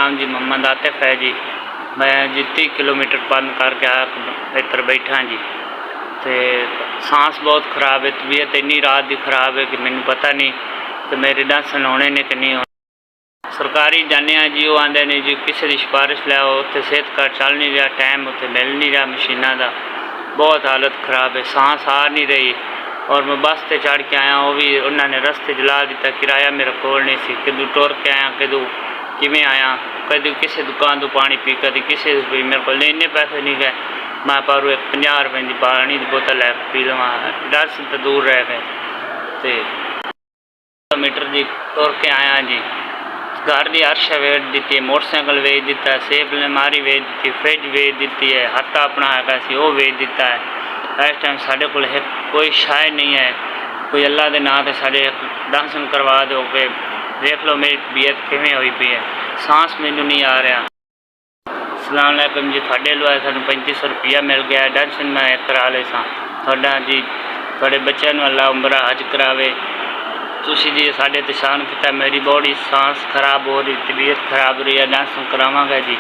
नाम जी मोहम्मद आतिफ है जी। मैं जी 30 किलोमीटर बंद करके इधर बैठा जी। तो सांस बहुत खराब है, तबीयत इन्नी रात की खराब है कि मैनू पता नहीं कि मेरे दर्शन होने ने कि नहीं होने। सरकारी जाने जी, वो आते ने जी किसी की सिफारिश लाओ, उत्थे सेहत कार्ड चल नहीं रहा, टाइम उत्थे मिल नहीं रहा मशीनों का, बहुत हालत खराब है, सांस आ नहीं रही। और मैं बस से चढ़ के आया, वो भी उन्होंने रस्ते जला दिता, किराया मेरे कोल नहीं सी, कदू टुर के आया, कदू किमें आया, कदू किसी दुकान तो पानी पी, कभी किसी मेरे को इन्ने पैसे नहीं गए, मैं पर एक 50 रुपए की पानी की बोतल लैके पी लवा, दस तो दूर रह गए। तो मीटर जी टुर के आया जी, घर की अर्श वेच दी है, मोटरसाइकिल वेच दिता है, सेब अलमारी वेच दी, फ्रिज वेच दी है, हत्ता अपना है वो वेच दिता है। इस टाइम साढ़े को कोई शायद नहीं है, कोई अल्लाह के नाम से साढ़े दर्शन करवा दो कि देख लो मेरी तबीयत किमें हुई पी है, सांस मैनू नहीं आ रहा। अस्सलाम वालेकुम जी, थोड़े लो सूँ 3500 रुपया मिल गया, दर्शन मैं करा ले साडा जी, थोड़े बच्चों अल्लाह उम्र हज करावे। तुसी जी साढ़े ते शान किया, मेरी बॉडी सांस खराब हो रही, तबीयत खराब रही है, दर्शन करावांगा जी।